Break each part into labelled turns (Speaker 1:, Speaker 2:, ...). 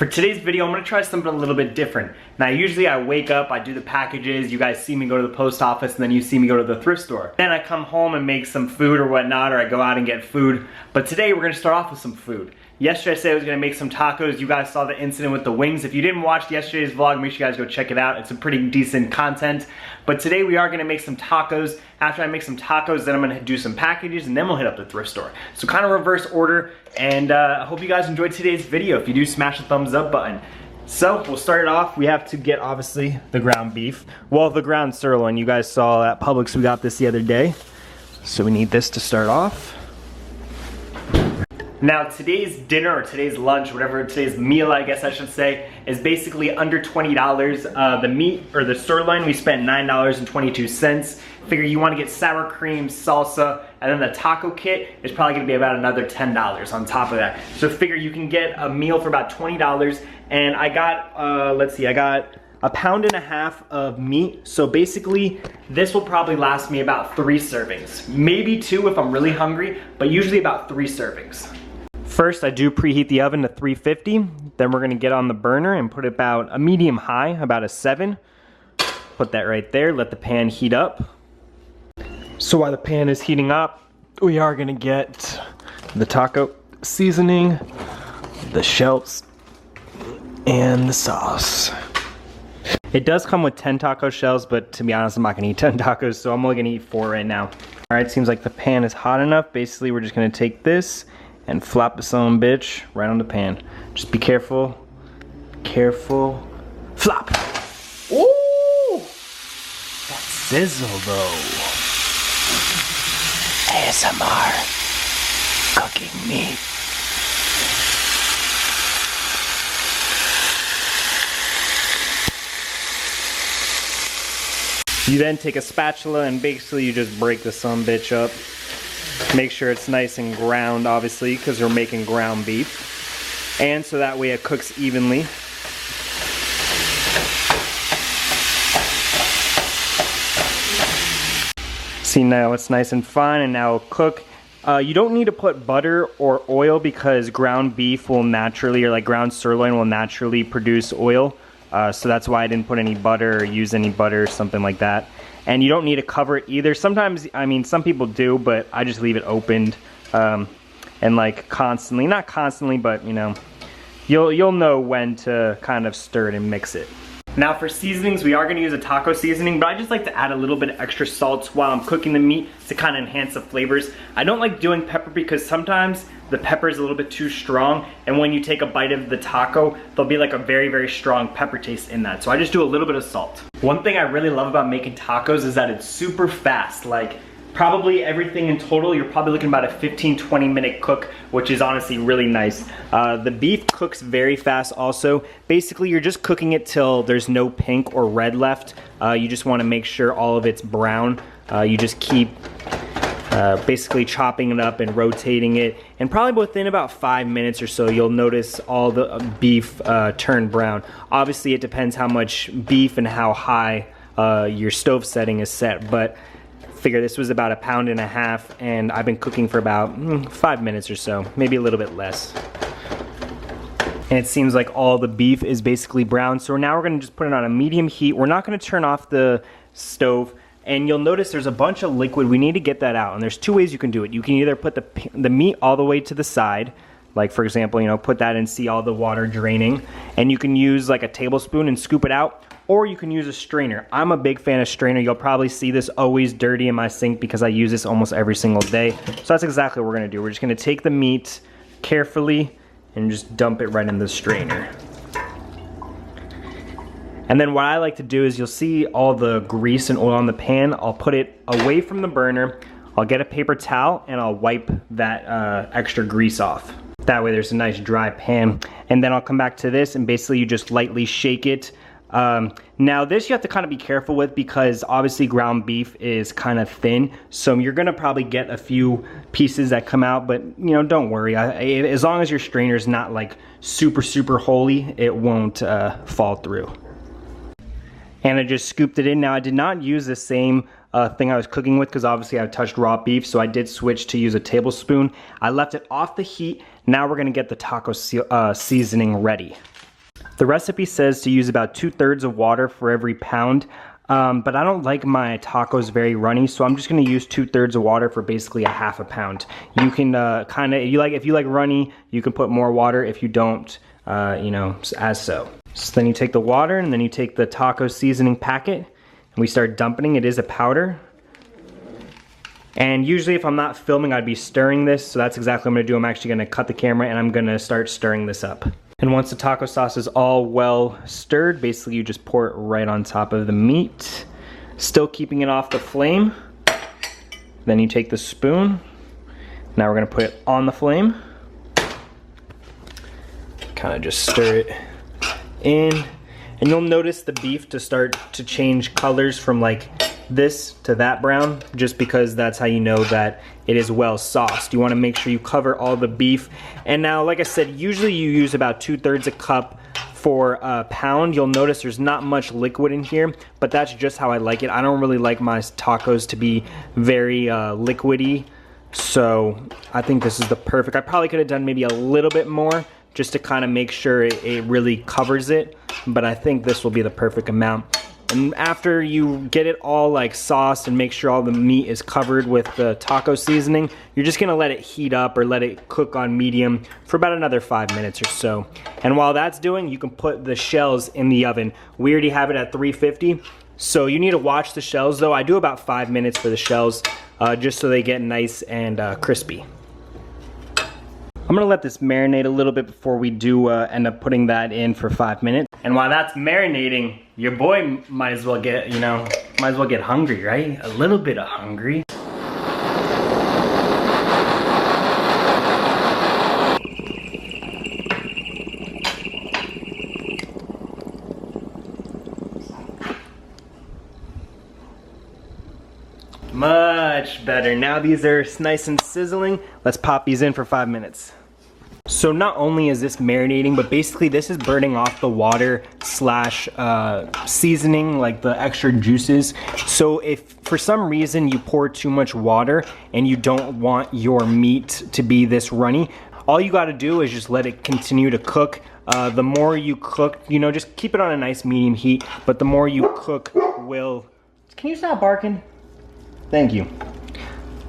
Speaker 1: For today's video, I'm gonna try something a little bit different. Now, usually I wake up, I do the packages, you guys see me go to the post office, and then you see me go to the thrift store. Then I come home and make some food or whatnot, or I go out and get food. But today we're gonna start off with some food. Yesterday I said I was gonna make some tacos. You guys saw the incident with the wings. If you didn't watch yesterday's vlog, make sure you guys go check it out. It's a pretty decent content. But today we are gonna make some tacos. After I make some tacos, then I'm gonna do some packages, and then we'll hit up the thrift store. So kind of reverse order, and I hope you guys enjoyed today's video. If you do, smash the thumbs up button. So we'll start it off. We have to get, obviously, the ground beef. Well, the ground sirloin. You guys saw at Publix, we got this the other day. So we need this to start off. Now, today's dinner, or today's lunch, whatever, today's meal, I guess I should say, is basically under $20. The meat, or the sirloin, we spent $9.22. Figure you want to get sour cream, salsa, and then the taco kit is probably going to be about another $10 on top of that. So figure you can get a meal for about $20. And I got, let's see, I got a pound and a half of meat. So basically, this will probably last me about 3 servings. Maybe 2 if I'm really hungry, but usually about 3 servings. First, I do preheat the oven to 350. Then we're gonna get on the burner and put about a medium high, about a 7. Put that right there, let the pan heat up. So while the pan is heating up, we are gonna get the taco seasoning, the shells, and the sauce. It does come with 10 taco shells, but to be honest, I'm not gonna eat 10 tacos, so I'm only gonna eat 4 right now. All right, seems like the pan is hot enough. Basically, we're just gonna take this and flop this on bitch right on the pan. Just be careful, careful, flop. Ooh, that sizzle though. ASMR, cooking meat. You then take a spatula and basically you just break the sumbitch up. Make sure it's nice and ground, obviously, because we're making ground beef. And so that way it cooks evenly. See, now it's nice and fine, and now it'll cook. You don't need to put butter or oil because ground beef will naturally, or like ground sirloin will naturally produce oil. So that's why I didn't put any butter or use any butter or something like that. And you don't need to cover it either. Sometimes, I mean, some people do, but I just leave it opened and like constantly, not constantly, but you know, you'll know when to kind of stir it and mix it. Now for seasonings, we are gonna use a taco seasoning, but I just like to add a little bit of extra salt while I'm cooking the meat to kind of enhance the flavors. I don't like doing pepper because sometimes the pepper is a little bit too strong, and when you take a bite of the taco, there'll be like a very, very strong pepper taste in that. So I just do a little bit of salt. One thing I really love about making tacos is that it's super fast. Like, probably everything in total, you're probably looking about a 15-20 minute cook, which is honestly really nice. The beef cooks very fast also. Basically, you're just cooking it till there's no pink or red left. You just wanna make sure all of it's brown. You just keep basically chopping it up and rotating it. And probably within about 5 minutes or so, you'll notice all the beef turn brown. Obviously, it depends how much beef and how high your stove setting is set, but figure this was about a pound and a half, and I've been cooking for about 5 minutes or so, maybe a little bit less. And it seems like all the beef is basically brown, so now we're gonna just put it on a medium heat. We're not gonna turn off the stove, and you'll notice there's a bunch of liquid. We need to get that out, and there's 2 ways you can do it. You can either put the meat all the way to the side, like for example, you know, put that and see all the water draining, and you can use like a tablespoon and scoop it out, or you can use a strainer. I'm a big fan of strainer. You'll probably see this always dirty in my sink because I use this almost every single day. So that's exactly what we're gonna do. We're just gonna take the meat carefully and just dump it right in the strainer. And then what I like to do is you'll see all the grease and oil on the pan. I'll put it away from the burner. I'll get a paper towel and I'll wipe that extra grease off. That way there's a nice dry pan. And then I'll come back to this and basically you just lightly shake it. Now this you have to kind of be careful with because obviously ground beef is kind of thin, so you're gonna probably get a few pieces that come out, but you know, don't worry. As long as your strainer is not like super holy, it won't fall through. And I just scooped it in. Now I did not use the same thing I was cooking with because obviously I touched raw beef, so I did switch to use a tablespoon. I left it off the heat. Now we're gonna get the taco seasoning ready. The recipe says to use about 2/3 of water for every pound, but I don't like my tacos very runny, so I'm just gonna use 2/3 of water for basically a half a pound. You can if you like runny, you can put more water. If you don't, you know, as so. So then you take the water and then you take the taco seasoning packet and we start dumping. It is a powder. And usually if I'm not filming, I'd be stirring this, so that's exactly what I'm gonna do. I'm actually gonna cut the camera and I'm gonna start stirring this up. And once the taco sauce is all well stirred, basically you just pour it right on top of the meat, still keeping it off the flame. Then you take the spoon. Now we're gonna put it on the flame. Kind of just stir it in. And you'll notice the beef to start to change colors from like this to that brown, just because that's how you know that it is well sauced. You want to make sure you cover all the beef. And now, like I said, usually you use about 2/3 a cup for a pound. You'll notice there's not much liquid in here, but that's just how I like it. I don't really like my tacos to be very liquidy, so I think this is the perfect. I probably could have done maybe a little bit more just to kind of make sure it really covers it, but I think this will be the perfect amount. And after you get it all like sauced and make sure all the meat is covered with the taco seasoning, you're just gonna let it heat up or let it cook on medium for about another 5 minutes or so. And while that's doing, you can put the shells in the oven. We already have it at 350, so you need to watch the shells though. I do about 5 minutes for the shells, just so they get nice and crispy. I'm gonna let this marinate a little bit before we do end up putting that in for 5 minutes. And while that's marinating, your boy might as well get, you know, hungry, right? A little bit of hungry. Much better. Now these are nice and sizzling. Let's pop these in for 5 minutes. So not only is this marinating, but basically this is burning off the water slash seasoning, like the extra juices. So if for some reason you pour too much water and you don't want your meat to be this runny, all you gotta do is just let it continue to cook. The more you cook, you know, just keep it on a nice medium heat, but the more you cook will... Can you stop barking? Thank you.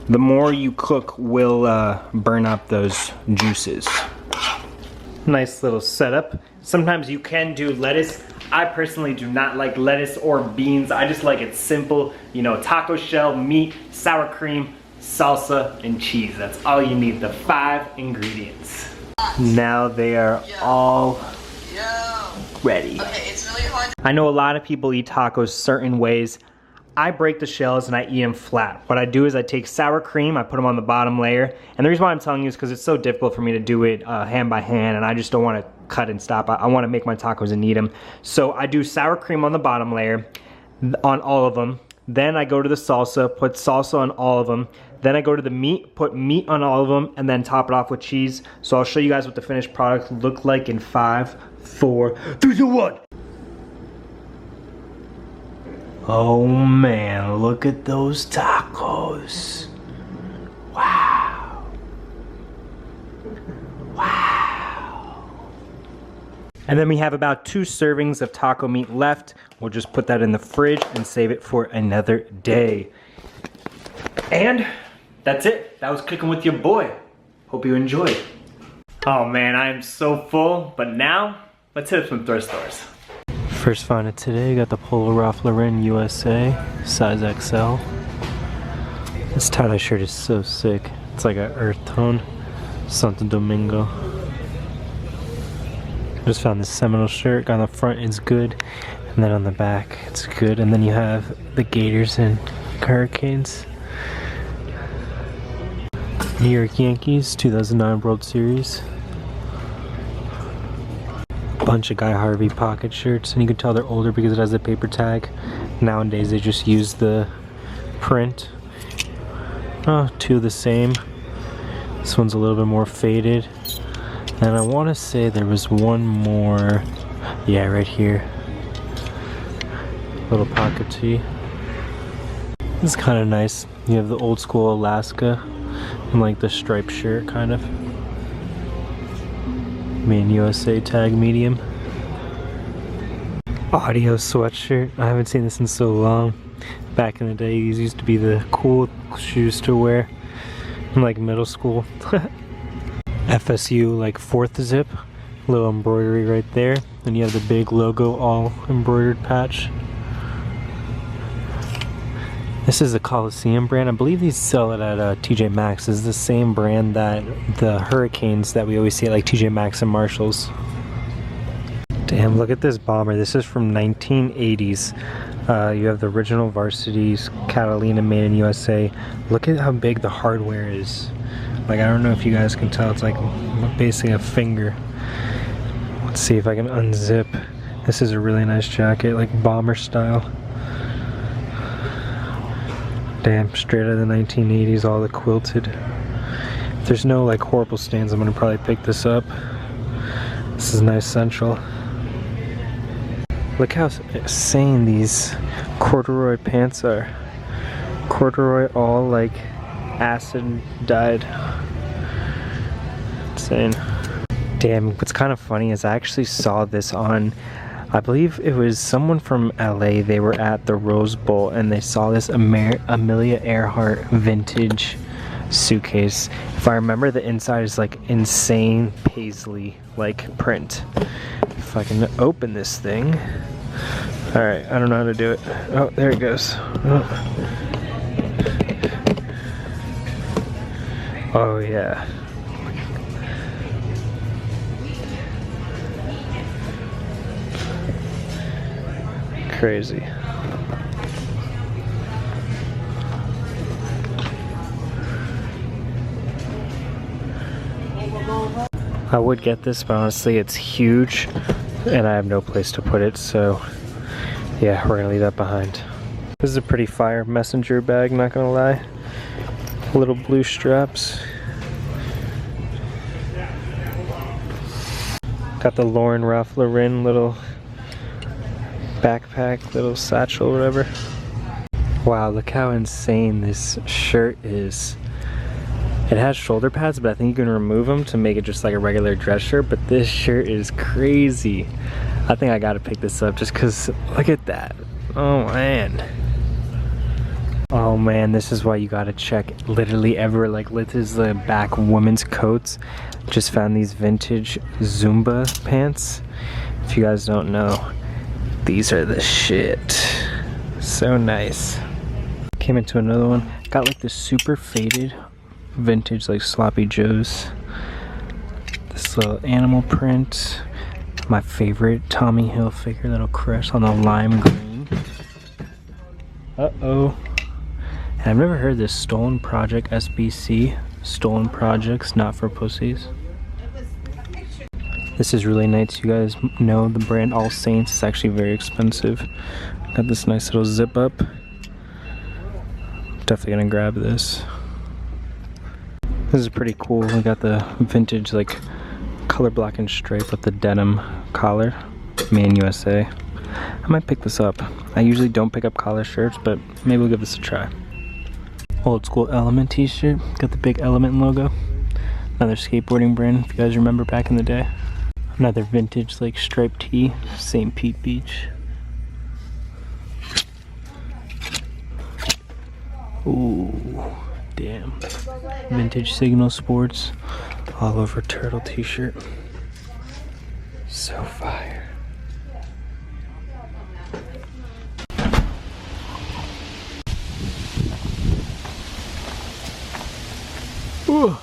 Speaker 1: The more you cook will burn up those juices. Nice little setup. Sometimes you can do lettuce. I personally do not like lettuce or beans. I just like it simple. You know, taco shell, meat, sour cream, salsa, and cheese. That's all you need, the 5 ingredients. Now they are all ready.
Speaker 2: Okay, it's really hard.
Speaker 1: I know a lot of people eat tacos certain ways. I break the shells and I eat them flat. What I do is I take sour cream, I put them on the bottom layer. And the reason why I'm telling you is because it's so difficult for me to do it hand by hand, and I just don't want to cut and stop. I want to make my tacos and eat them. So I do sour cream on the bottom layer, on all of them. Then I go to the salsa, put salsa on all of them. Then I go to the meat, put meat on all of them, and then top it off with cheese. So I'll show you guys what the finished product look like in 5, 4, 3, 2, 1. Oh man, look at those tacos. Wow. Wow. And then we have about 2 servings of taco meat left. We'll just put that in the fridge and save it for another day. And that's it. That was cooking with your boy. Hope you enjoyed. Oh man, I am so full, but now let's hit up some thrift stores. First find of today, got the Polo Ralph Lauren USA, size XL. This tie-dye shirt is so sick. It's like an earth tone, Santo Domingo. Just found this Seminole shirt. On the front is good, and then on the back it's good. And then you have the Gators and Hurricanes. New York Yankees 2009 World Series. Bunch of Guy Harvey pocket shirts, and you can tell they're older because it has a paper tag. Nowadays they just use the print. Oh, 2 the same. This one's a little bit more faded, and I want to say there was one more. Yeah, right here. Little pocket tee. This is kind of nice. You have the old school Alaska and like the striped shirt, kind of. Made in USA tag medium. audio sweatshirt. I haven't seen this in so long. Back in the day, these used to be the cool shoes to wear in like middle school. FSU like 4th zip, little embroidery right there. Then you have the big logo all embroidered patch. This is a Coliseum brand. I believe these sell it at TJ Maxx. This is the same brand that the Hurricanes that we always see at like TJ Maxx and Marshalls. Damn, look at this bomber. This is from 1980s. You have the original Varsities, Catalina, made in USA. Look at how big the hardware is. Like, I don't know if you guys can tell, it's like basically a finger. Let's see if I can unzip. This is a really nice jacket, like bomber style. Damn, straight out of the 1980s, all the quilted. If there's no like horrible stains, I'm gonna probably pick this up. This is nice central. Look how insane these corduroy pants are. Corduroy, all like acid dyed. Insane. Damn, what's kind of funny is I actually saw this on, I believe it was someone from LA. They were at the Rose Bowl and they saw this Amelia Earhart vintage suitcase. If I remember, the inside is like insane paisley like print. If I can open this thing. Alright, I don't know how to do it. Oh, there it goes. Oh yeah. Crazy. I would get this, but honestly it's huge and I have no place to put it, so yeah, we're gonna leave that behind. This is a pretty fire messenger bag, not gonna lie. Little blue straps. Got the Lauren Ralph Lauren little backpack, little satchel, whatever. Wow, look how insane this shirt is. It has shoulder pads, but I think you can remove them to make it just like a regular dress shirt, but this shirt is crazy. I think I gotta pick this up just because, look at that. Oh man. Oh man, this is why you gotta check literally everywhere. Like, this is the back women's coats. Just found these vintage Zumba pants. If you guys don't know, these are the shit. So nice. Came into another one. Got like this super faded vintage like sloppy joes. This little animal print. My favorite Tommy Hilfiger little crush on the lime green. Uh-oh. And I've never heard this Stolen Project SBC. Stolen Projects, not for pussies. This is really nice. You guys know the brand All Saints. It's actually very expensive. Got this nice little zip up. Definitely gonna grab this. This is pretty cool. We got the vintage like color black and stripe with the denim collar. Made in USA. I might pick this up. I usually don't pick up collar shirts, but maybe we'll give this a try. Old school Element t-shirt. Got the big Element logo. Another skateboarding brand, if you guys remember back in the day. Another vintage like striped tee. St. Pete Beach. Ooh, damn. Vintage Signal Sports. All over turtle t-shirt. So fire. Ooh.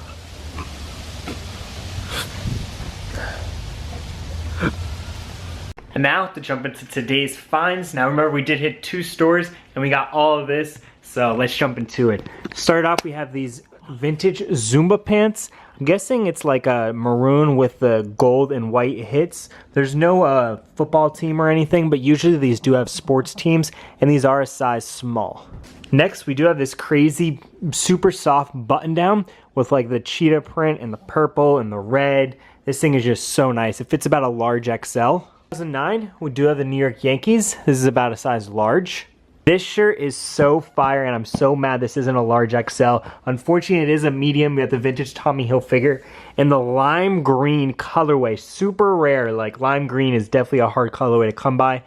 Speaker 1: And now to jump into today's finds. Now remember, we did hit 2 stores and we got all of this, so let's jump into it. Start off, we have these vintage Zumba pants. I'm guessing it's like a maroon with the gold and white hits. There's no football team or anything, but usually these do have sports teams, and these are a size small. Next, we do have this crazy, super soft button down with like the cheetah print and the purple and the red. This thing is just so nice. It fits about a large XL. 2009, we do have the New York Yankees. This is about a size large. This shirt is so fire, and I'm so mad this isn't a large XL. Unfortunately, it is a medium. We have the vintage Tommy Hilfiger in the lime green colorway. Super rare. Like, lime green is definitely a hard colorway to come by.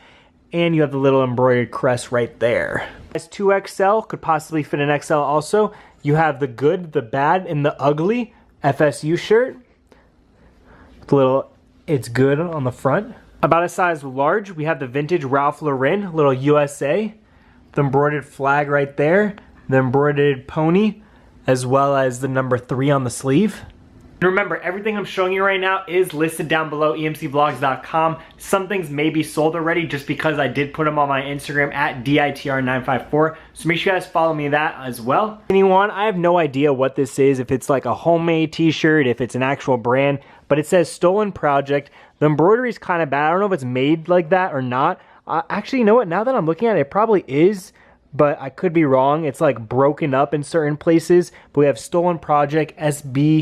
Speaker 1: and you have the little embroidered crest right there. Size 2XL, could possibly fit an XL also. You have the good, the bad, and the ugly FSU shirt. The little "It's Good" on the front. About a size large, we have the vintage Ralph Lauren, little USA. The embroidered flag right there. The embroidered pony, as well as the number 3 on the sleeve. And remember, everything I'm showing you right now is listed down below, emcvlogs.com. Some things may be sold already just because I did put them on my Instagram at DITR954. So make sure you guys follow me that as well. Anyone, I have no idea what this is, if it's like a homemade t-shirt, if it's an actual brand, but it says Stolen Project. The embroidery is kind of bad. I don't know if it's made like that or not. Actually, you know what? Now that I'm looking at it, it probably is, but I could be wrong. It's like broken up in certain places. But we have Stolen Project SPBC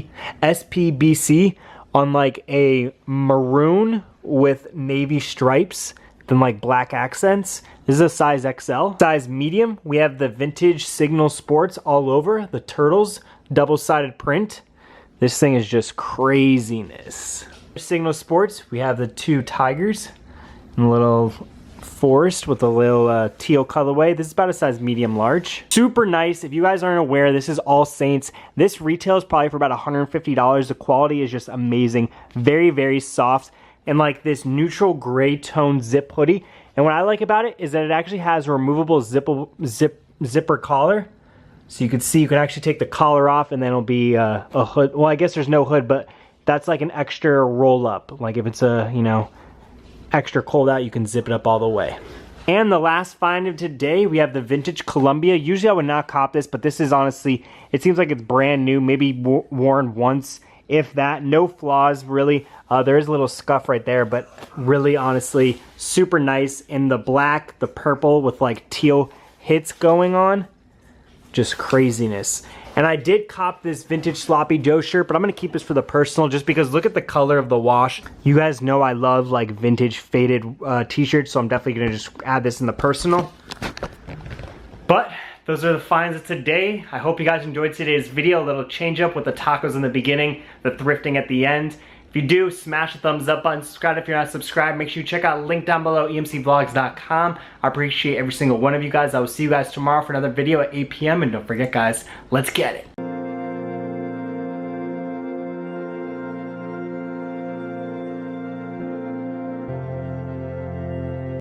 Speaker 1: on like a maroon with navy stripes, then like black accents. This is a size XL. Size medium, we have the vintage Signal Sports all over, the turtles, double-sided print. This thing is just craziness. Signal Sports, we have the 2 tigers and a little forest with a little teal colorway. This is about a size medium large. Super nice. If you guys aren't aware, this is All Saints. This retails probably for about $150. The quality is just amazing. Very, very soft, and like this neutral gray tone zip hoodie. And what I like about it is that it actually has a removable zipper collar. So you can see, you can actually take the collar off and then it'll be a hood. Well, I guess there's no hood, but that's like an extra roll up. Like if it's a, you know, extra cold out, you can zip it up all the way. And the last find of today, we have the vintage Columbia. Usually I would not cop this, but this is honestly, it seems like it's brand new, maybe worn once, if that. No flaws, really. There is a little scuff right there, but really, honestly, super nice. In the black, the purple with like teal hits going on. Just craziness. And I did cop this vintage Sloppy Joe shirt, but I'm gonna keep this for the personal just because look at the color of the wash. You guys know I love like vintage faded t-shirts, so I'm definitely gonna just add this in the personal. But those are the finds of today. I hope you guys enjoyed today's video. A little change up with the tacos in the beginning, the thrifting at the end. If you do, smash the thumbs up button, subscribe if you're not subscribed. Make sure you check out link down below, emcvlogs.com. I appreciate every single one of you guys. I will see you guys tomorrow for another video at 8 p.m. And don't forget, guys, let's get it.